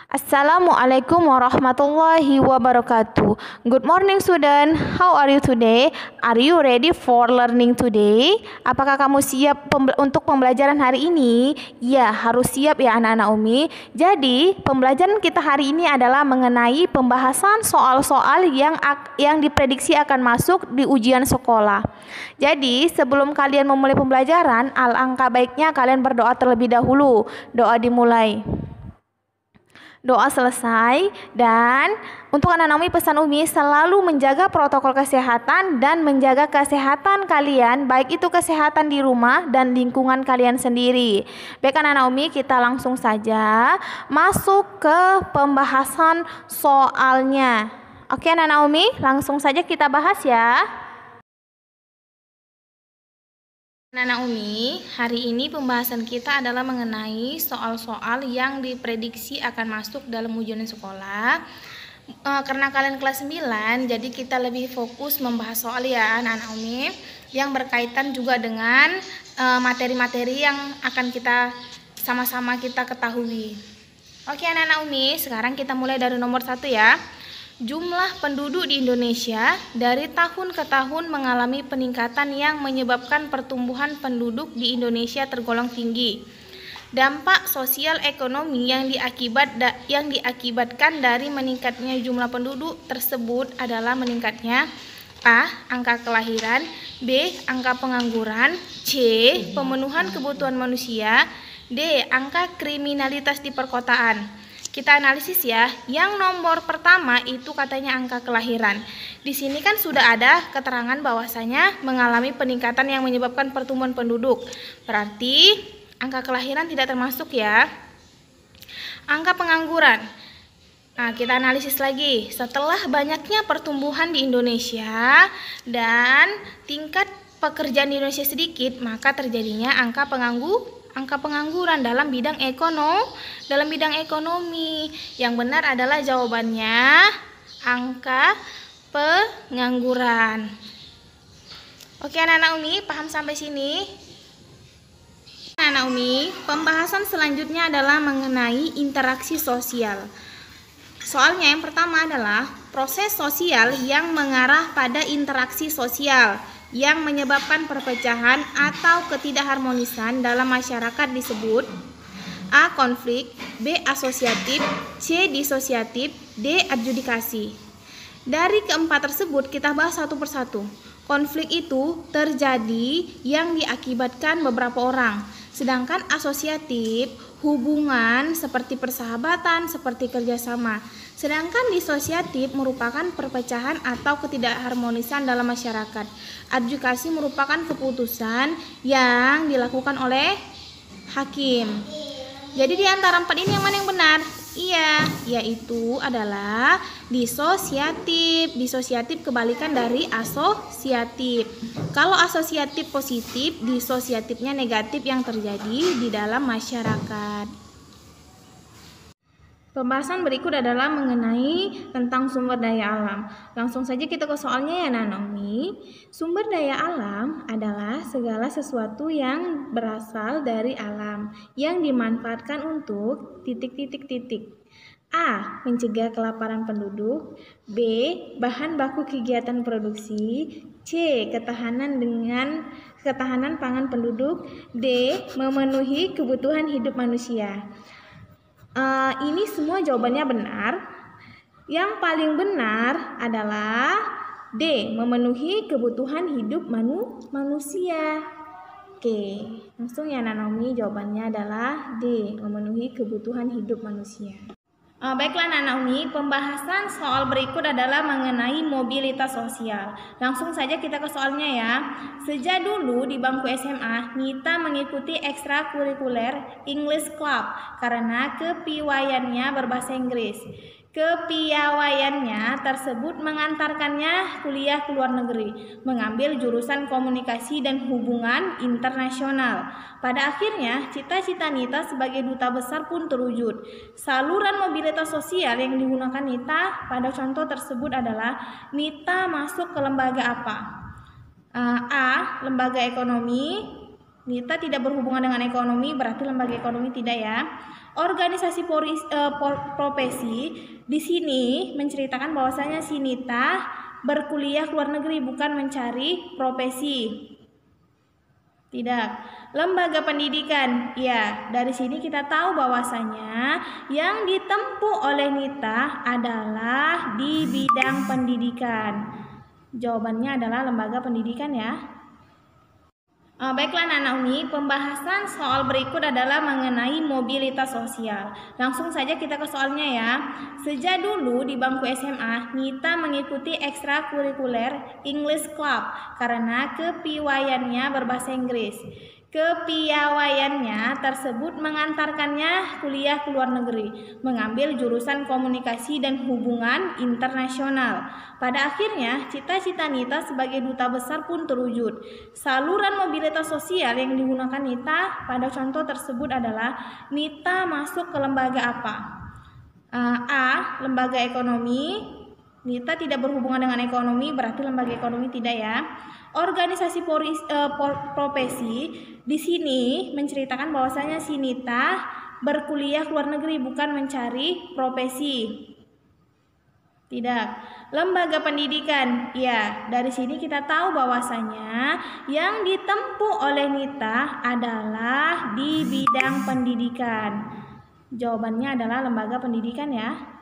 Assalamualaikum warahmatullahi wabarakatuh. Good morning student. How are you today? Are you ready for learning today? Apakah kamu siap untuk pembelajaran hari ini? Ya, harus siap ya anak-anak Umi. Jadi, pembelajaran kita hari ini adalah mengenai pembahasan soal-soal yang diprediksi akan masuk di ujian sekolah. Jadi, sebelum kalian memulai pembelajaran, alangkah baiknya kalian berdoa terlebih dahulu. Doa dimulai. Doa selesai, dan untuk anak-anak Umi, pesan Umi selalu menjaga protokol kesehatan dan menjaga kesehatan kalian, baik itu kesehatan di rumah dan lingkungan kalian sendiri. Baik anak-anak Umi, kita langsung saja masuk ke pembahasan soalnya. Oke anak-anak Umi, langsung saja kita bahas ya. Anak-anak Umi, hari ini pembahasan kita adalah mengenai soal-soal yang diprediksi akan masuk dalam ujian sekolah. Karena kalian kelas 9, jadi kita lebih fokus membahas soal ya anak-anak Umi, yang berkaitan juga dengan materi-materi yang akan kita sama-sama kita ketahui. Oke anak-anak Umi, sekarang kita mulai dari nomor 1 ya. Jumlah penduduk di Indonesia dari tahun ke tahun mengalami peningkatan yang menyebabkan pertumbuhan penduduk di Indonesia tergolong tinggi. Dampak sosial ekonomi yang diakibatkan dari meningkatnya jumlah penduduk tersebut adalah meningkatnya A. Angka kelahiran, B. Angka pengangguran, C. Pemenuhan kebutuhan manusia, D. Angka kriminalitas di perkotaan. Kita analisis ya. Yang nomor pertama itu katanya angka kelahiran. Di sini kan sudah ada keterangan bahwasanya mengalami peningkatan yang menyebabkan pertumbuhan penduduk. Berarti angka kelahiran tidak termasuk ya. Angka pengangguran. Nah, kita analisis lagi. Setelah banyaknya pertumbuhan di Indonesia dan tingkat pekerjaan di Indonesia sedikit, maka terjadinya angka pengangguran dalam bidang ekonomi. Yang benar adalah jawabannya angka pengangguran. Oke anak-anak Umi, paham sampai sini? Anak-anak Umi, pembahasan selanjutnya adalah mengenai interaksi sosial. Soalnya yang pertama adalah proses sosial yang mengarah pada interaksi sosial yang menyebabkan perpecahan atau ketidakharmonisan dalam masyarakat disebut A. Konflik, B. Asosiatif, C. Disosiatif, D. Adjudikasi. Dari keempat tersebut kita bahas satu persatu. Konflik itu terjadi yang diakibatkan beberapa orang, sedangkan asosiatif hubungan seperti persahabatan, seperti kerjasama. Sedangkan disosiatif merupakan perpecahan atau ketidakharmonisan dalam masyarakat. Adjudikasi merupakan keputusan yang dilakukan oleh hakim. Jadi di antara empat ini yang mana yang benar? Iya, yaitu adalah disosiatif. Disosiatif kebalikan dari asosiatif. Kalau asosiatif positif, disosiatifnya negatif yang terjadi di dalam masyarakat. Pembahasan berikut adalah mengenai tentang sumber daya alam. Langsung saja kita ke soalnya ya Nanomi. Sumber daya alam adalah segala sesuatu yang berasal dari alam yang dimanfaatkan untuk titik-titik-titik. A. Mencegah kelaparan penduduk. B. Bahan baku kegiatan produksi. C. Ketahanan pangan penduduk. D. Memenuhi kebutuhan hidup manusia. Ini semua jawabannya benar. Yang paling benar adalah D. Memenuhi kebutuhan hidup manusia. Oke, langsung ya Nanomi, jawabannya adalah D. Memenuhi kebutuhan hidup manusia. Baiklah Nanomi, pembahasan soal berikut adalah mengenai mobilitas sosial. Langsung saja kita ke soalnya ya. Sejak dulu di bangku SMA, Nita mengikuti ekstrakurikuler English Club karena kepiawaiannya berbahasa Inggris. Kepiawaiannya tersebut mengantarkannya kuliah ke luar negeri, mengambil jurusan komunikasi dan hubungan internasional. Pada akhirnya, cita-cita Nita sebagai duta besar pun terwujud. Saluran mobilitas sosial yang digunakan Nita pada contoh tersebut adalah Nita masuk ke lembaga apa? A. Lembaga ekonomi, Nita tidak berhubungan dengan ekonomi, berarti lembaga ekonomi tidak ya. Organisasi profesi di sini menceritakan bahwasanya si Nita berkuliah ke luar negeri, bukan mencari profesi. Tidak. Lembaga pendidikan, ya, dari sini kita tahu bahwasanya yang ditempuh oleh Nita adalah di bidang pendidikan. Jawabannya adalah lembaga pendidikan ya. Baiklah anak-anak Umi, pembahasan soal berikut adalah mengenai mobilitas sosial. Langsung saja kita ke soalnya ya. Sejak dulu di bangku SMA, Nita mengikuti ekstrakurikuler English Club karena kepiawaiannya berbahasa Inggris. Kepiawaiannya tersebut mengantarkannya kuliah ke luar negeri, mengambil jurusan komunikasi dan hubungan internasional. Pada akhirnya, cita-cita Nita sebagai duta besar pun terwujud. Saluran mobilitas sosial yang digunakan Nita pada contoh tersebut adalah Nita masuk ke lembaga apa? A. Lembaga ekonomi. Nita tidak berhubungan dengan ekonomi, berarti lembaga ekonomi tidak ya. Organisasi profesi di sini menceritakan bahwasanya si Nita berkuliah ke luar negeri, bukan mencari profesi. Tidak. Lembaga pendidikan, ya, dari sini kita tahu bahwasanya yang ditempuh oleh Nita adalah di bidang pendidikan. Jawabannya adalah lembaga pendidikan ya.